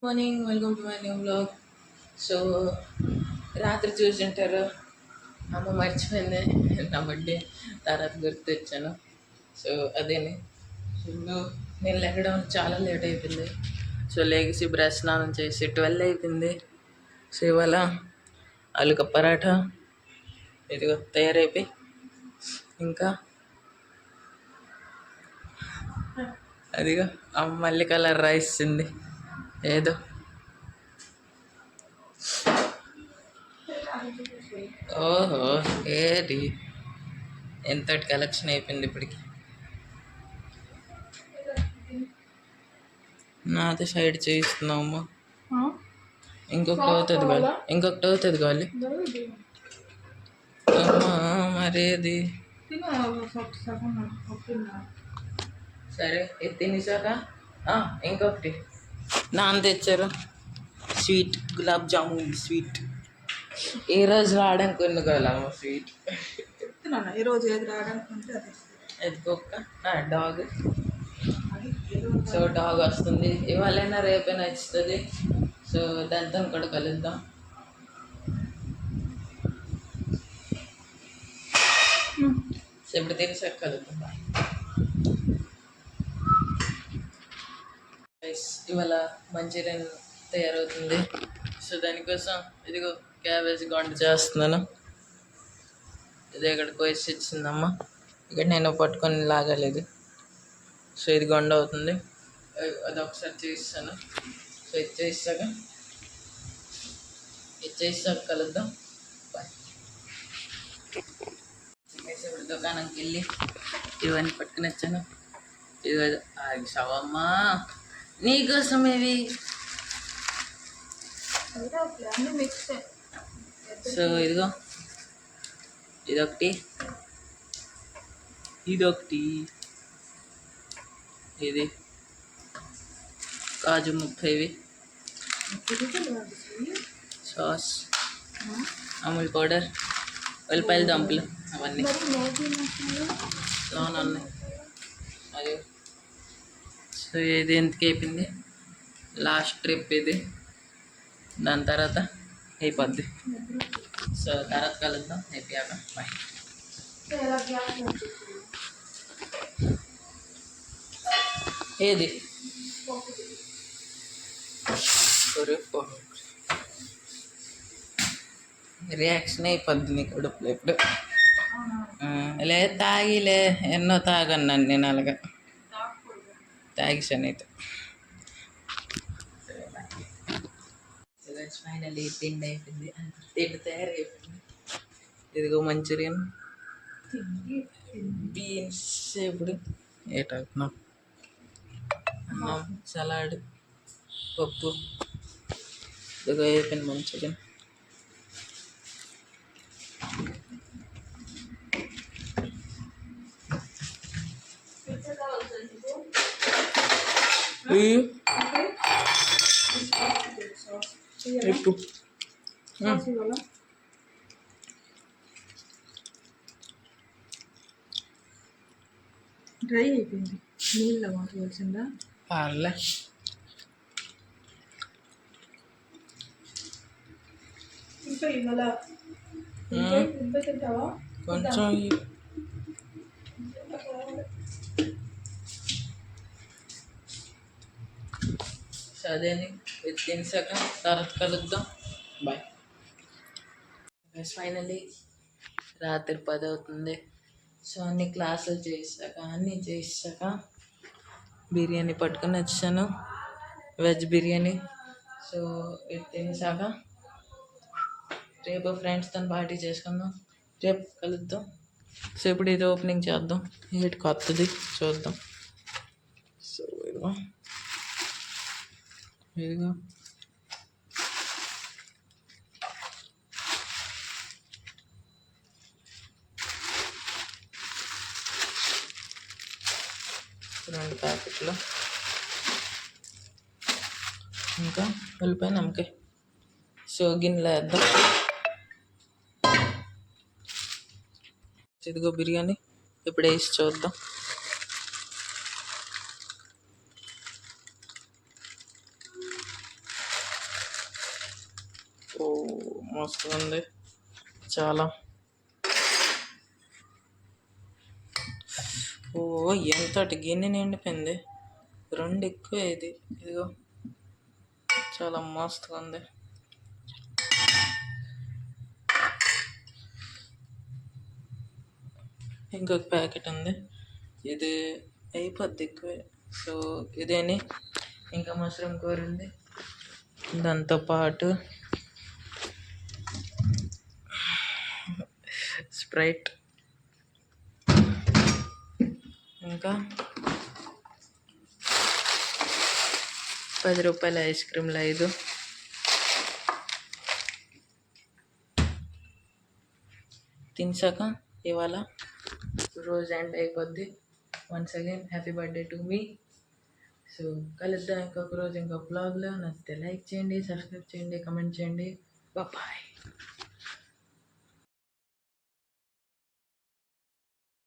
Morning welcome to my new blog. So రాత్రి చూసింటారు, అమ్మ మర్చిపోయింది నా బర్త్డే. తర్వాత గుర్తు తెచ్చాను. సో అదేని ఇప్పుడు నేను లేగడం చాలా లేట్ అయిపోయింది. సో లేచి బ్రష్ స్నానం చేసి 12 అయిపోయింది. సో ఇవాళ ఆలుక పరాఠా ఇదిగో తయారైపోయి, ఇంకా అదిగో అమ్మ మళ్ళీ కలర్ రైస్ ఉంది. ఏదో ఓహో ఏది ఎంతటి కలెక్షన్ అయిపోయింది ఇప్పటికి. నాతో సైడ్ చేయిస్తున్నావు. ఇంకొకటి అవుతుంది కావాలి, ఇంకొకటి అవుతుంది కావాలి. అమ్మా మరేది సరే ఇది తినేసాక ఇంకొకటి నాన్న తెచ్చారు స్వీట్, గులాబ్ జామున్ స్వీట్. ఏ రోజు రావడానికి కొన్ని కావాలమ్మ స్వీట్. ఈరోజు ఏది రావడానికి అది కుక్క డాగ్. సో డాగ్ వస్తుంది ఇవాళైనా రేపైనా వచ్చుతుంది. సో దాంతో కూడా కలుద్దాం. సో ఇప్పుడు తెలిసాక కలుద్దాం. ఇవాళ మంచూరియన్ తయారవుతుంది. సో దానికోసం ఇదిగో క్యాబేజ్ గొండ చేస్తున్నాను. ఇది ఇక్కడ కోసి ఇచ్చిందమ్మ, ఇక్కడ నేను పట్టుకొని లాగలేదు. సో ఇది గొండ అవుతుంది. అది ఒకసారి చేయిస్తాను. సో ఇది చేసాక కలుద్దాం. బాయ్. ఇప్పుడు దుకాణంకి వెళ్ళి ఇవన్నీ పట్టుకుని వచ్చాను. ఇది షవమ్మా నీకోసం ఇవి. సో ఇదిగో ఇదొకటి, ఇది కాజు 30, సాస్, అమూల్ పౌడర్, ఉల్లిపాయల దంపులు అవన్నీ లోన్ ఉన్నాయి. అది సో ఇది ఎందుకు అయిపోయింది, లాస్ట్ ట్రిప్ ఇది. దాని తర్వాత అయిపోద్ది. సో తర్వాత కలుద్దాం అయిపోయాక. బాయ్. ఏది రియాక్షన్ అయిపోద్ది నీకు కడుపులో ఇప్పుడు. లే తాగిలే ఎన్నో తాగన్నాను నేను, అలాగా తాగిసాను అయితే. ఫైనల్లీ తిండి అయిపోయింది, తిండి తయారైపోయింది. ఇదిగో మంచూరియన్, బీన్స్, ఇప్పుడు ఏటవుతున్నా అన్నం, సలాడ్, పప్పు. ఇదిగో అయిపోయింది మంచూరియన్. ఇప్పుడు డ్రై అయిపోయింది, నీళ్ళ వాటవలసిందా? పాలే ఇంకా ఇవాళ తింటావా కొంచెం. అదేని ఇది తినేసాక తర్వాత కలుద్దాం. బాయ్. ఫైనల్లీ రాత్రి 10 అవుతుంది. సో అన్ని క్లాసులు చేసాక బిర్యానీ పట్టుకొని వచ్చాను, వెజ్ బిర్యానీ. సో ఇది తినేసాక రేపు ఫ్రెండ్స్తో పార్టీ చేసుకుందాం. రేపు కలుద్దాం. సో ఇప్పుడు ఇది ఓపెనింగ్ చేద్దాం, ఏటి కొత్తది చూద్దాం. సో ఇదిగో రెండు ప్యాకెట్లు, ఇంకా ఉల్లిపాయ నమ్మకాయ. సో గిన్నెలో వేద్దాం. ఇదిగో బిర్యానీ ఇప్పుడు వేసి చూద్దాం. మస్తుగా ఉంది చాలా. ఓ ఎంతటి గిన్నె నిండిపోయింది, 2 ఎక్కువ ఇది. ఇదిగో చాలా మస్తుగా ఉంది. ఇంకొక ప్యాకెట్ ఉంది, ఇది అయిపోద్ది ఎక్కువే. సో ఇదేని ఇంకా మష్రూమ్ కూర ఉంది, దాంతోపాటు స్ప్రైట్, ఇంకా 10 రూపాయల ఐస్ క్రీమ్లు 5 తినసాక ఇవాళ రోజు ఎండ్ అయిపోద్ది. Once again happy birthday to me. So కలుద్దాం ఇంకొక రోజు ఇంకొక బ్లాగ్లో. నచ్చితే లైక్ చేయండి, సబ్స్క్రైబ్ చేయండి, కమెంట్ చేయండి. బాయ్.